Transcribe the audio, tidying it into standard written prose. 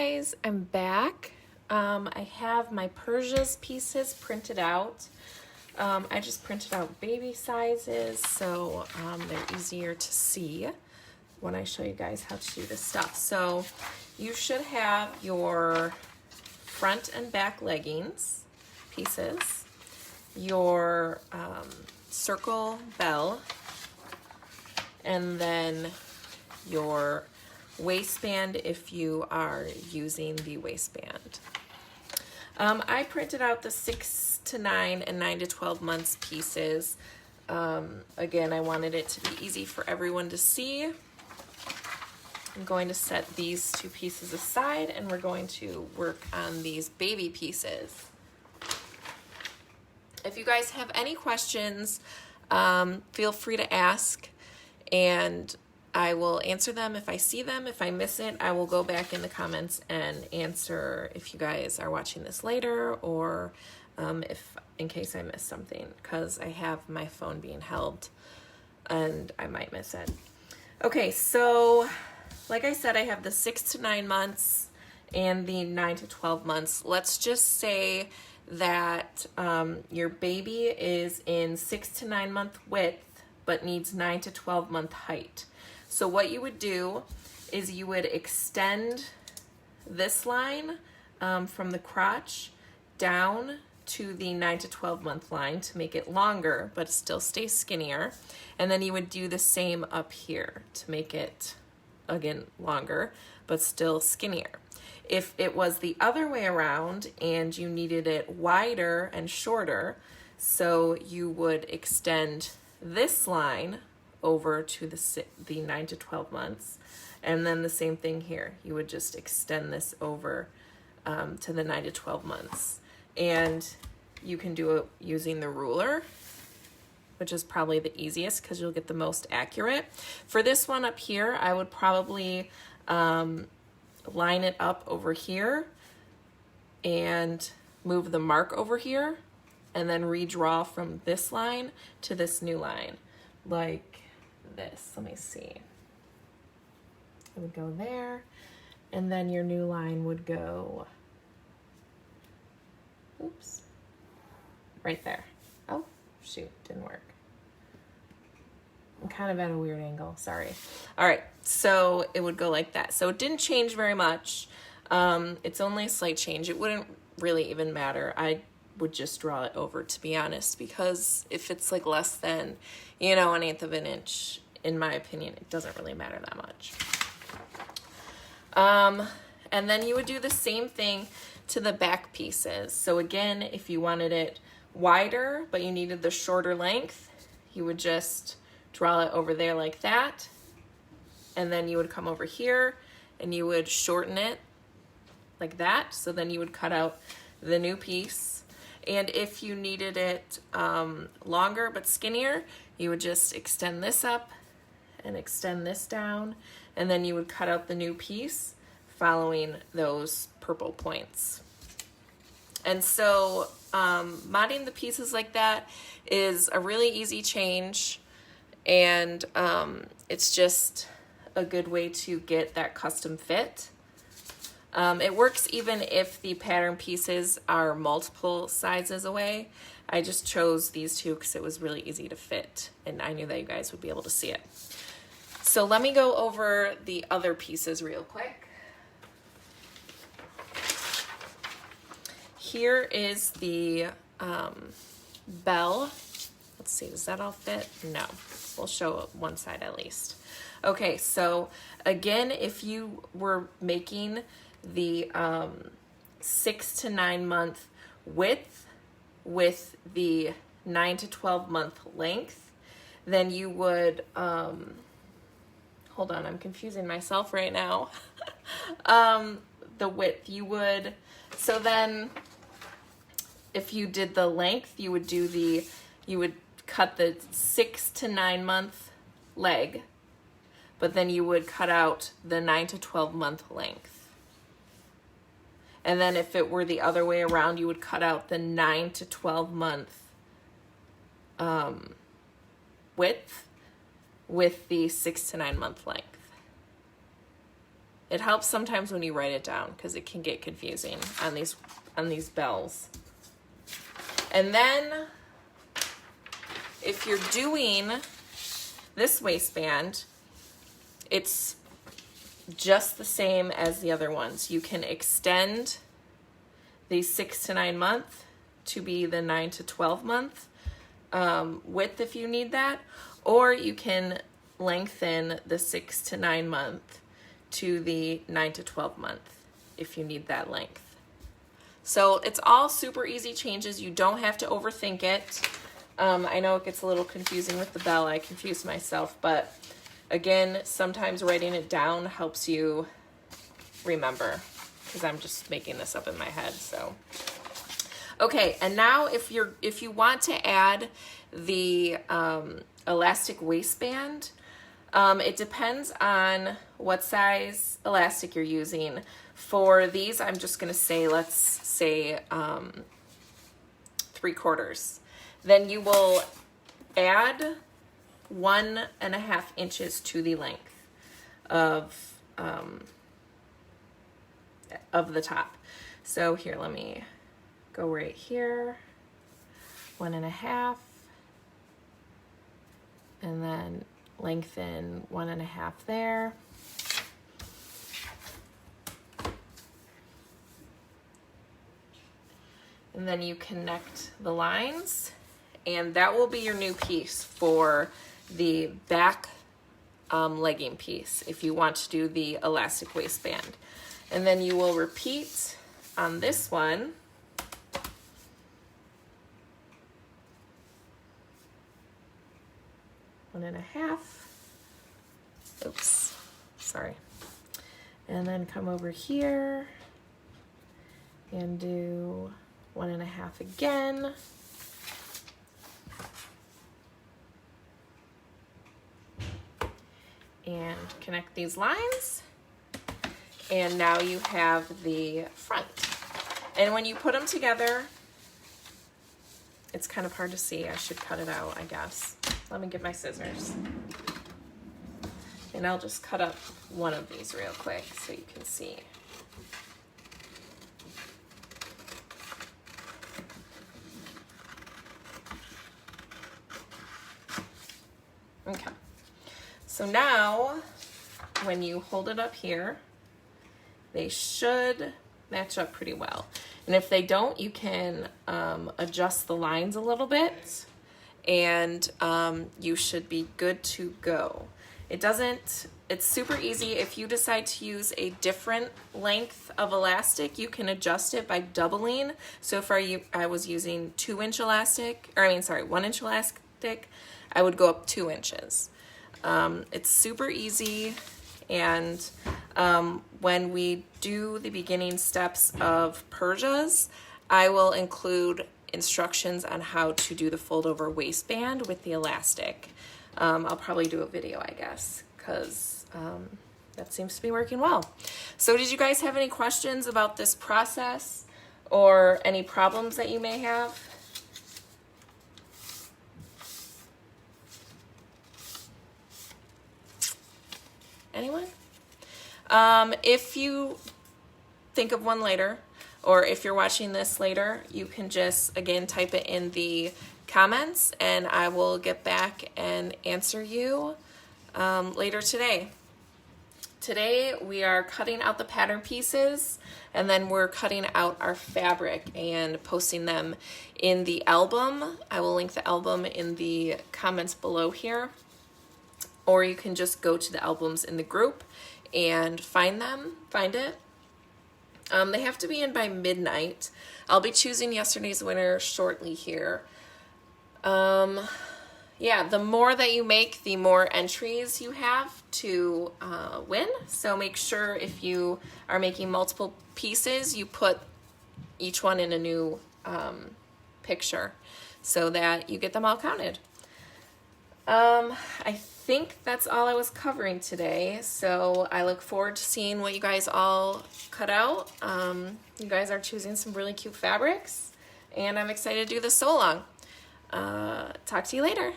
guys, I'm back. I have my Persia's pieces printed out. I just printed out baby sizes so they're easier to see when I show you guys how to do this stuff. So you should have your front and back leggings pieces, your circle bell, and then your waistband if you are using the waistband. I printed out the 6 to 9 and 9 to 12 months pieces. Again, I wanted it to be easy for everyone to see. I'm going to set these two pieces aside and we're going to work on these baby pieces. If you guys have any questions, feel free to ask and I will answer them if I see them. If I miss it, I will go back in the comments and answer if you guys are watching this later or if in case I miss something, because I have my phone being held and I might miss it. Okay, so like I said, I have the 6 to 9 months and the 9 to 12 months. Let's just say that your baby is in 6 to 9 month width but needs 9 to 12 month height. So what you would do is you would extend this line from the crotch down to the 9 to 12 month line to make it longer, but still stay skinnier. And then you would do the same up here to make it, again, longer, but still skinnier. If it was the other way around and you needed it wider and shorter, so you would extend this line over to the 9 to 12 months. And then the same thing here. You would just extend this over to the 9 to 12 months. And you can do it using the ruler, which is probably the easiest because you'll get the most accurate. For this one up here, I would probably line it up over here and move the mark over here and then redraw from this line to this new line, like this. Let me see. It would go there, and then your new line would go, oops, right there. Oh, shoot, didn't work. I'm kind of at a weird angle, sorry. All right, so it would go like that. So it didn't change very much. It's only a slight change. It wouldn't really even matter. I would just draw it over, to be honest, because if it's like less than, you know, 1/8 of an inch, in my opinion, it doesn't really matter that much. And then you would do the same thing to the back pieces. So again, if you wanted it wider, but you needed the shorter length, you would just draw it over there like that. And then you would come over here and you would shorten it like that. So then you would cut out the new piece. And if you needed it longer but skinnier, you would just extend this up and extend this down, and then you would cut out the new piece following those purple points. And so modding the pieces like that is a really easy change, and it's just a good way to get that custom fit. It works even if the pattern pieces are multiple sizes away. I just chose these two because it was really easy to fit, and I knew that you guys would be able to see it. So let me go over the other pieces real quick. Here is the bell. Let's see, does that all fit? No, we'll show one side at least. Okay, so again, if you were making the 6 to 9 month width with the 9 to 12 month length, then you would, hold on, I'm confusing myself right now. The width, you would, so then if you did the length, you would do you would cut the 6 to 9 month leg, but then you would cut out the 9 to 12 month length. And then if it were the other way around, you would cut out the 9 to 12 month width with the 6 to 9 month length. It helps sometimes when you write it down because it can get confusing on these bells. And then if you're doing this waistband, it's just the same as the other ones. You can extend the 6 to 9 month to be the 9 to 12 month width if you need that, or you can lengthen the 6 to 9 month to the 9 to 12 month if you need that length. So it's all super easy changes. You don't have to overthink it. I know it gets a little confusing with the bell. I confuse myself, but again, sometimes writing it down helps you remember, because I'm just making this up in my head. So okay, and now if you want to add the elastic waistband, it depends on what size elastic you're using. For these, I'm just going to say, let's say 3/4. Then you will add 1.5 inches to the length of the top. So here, let me go right here, 1.5, and then lengthen 1.5 there. And then you connect the lines, and that will be your new piece for the back legging piece if you want to do the elastic waistband. And then you will repeat on this one. One and a half. Oops, sorry. And then come over here and do 1.5 again. And connect these lines. And now you have the front. And when you put them together, it's kind of hard to see. I should cut it out, I guess. Let me get my scissors. And I'll just cut up one of these real quick so you can see. Okay. So now, when you hold it up here, they should match up pretty well. And if they don't, you can adjust the lines a little bit, and you should be good to go. It's super easy. If you decide to use a different length of elastic, you can adjust it by doubling. So if I was using 1-inch elastic, I would go up 2 inches. It's super easy, and when we do the beginning steps of Persia's, I will include instructions on how to do the fold over waistband with the elastic. I'll probably do a video, I guess, because that seems to be working well. So did you guys have any questions about this process or any problems that you may have? Anyone? If you think of one later, or if you're watching this later, you can just, again, type it in the comments, and I will get back and answer you later today. Today, we are cutting out the pattern pieces, and then we're cutting out our fabric and posting them in the album. I will link the album in the comments below here. Or you can just go to the albums in the group and find it. They have to be in by midnight. I'll be choosing yesterday's winner shortly here. Yeah, the more that you make, the more entries you have to win. So make sure if you are making multiple pieces, you put each one in a new picture so that you get them all counted. I think that's all I was covering today, so I look forward to seeing what you guys all cut out. You guys are choosing some really cute fabrics, and I'm excited to do this sew along. Talk to you later.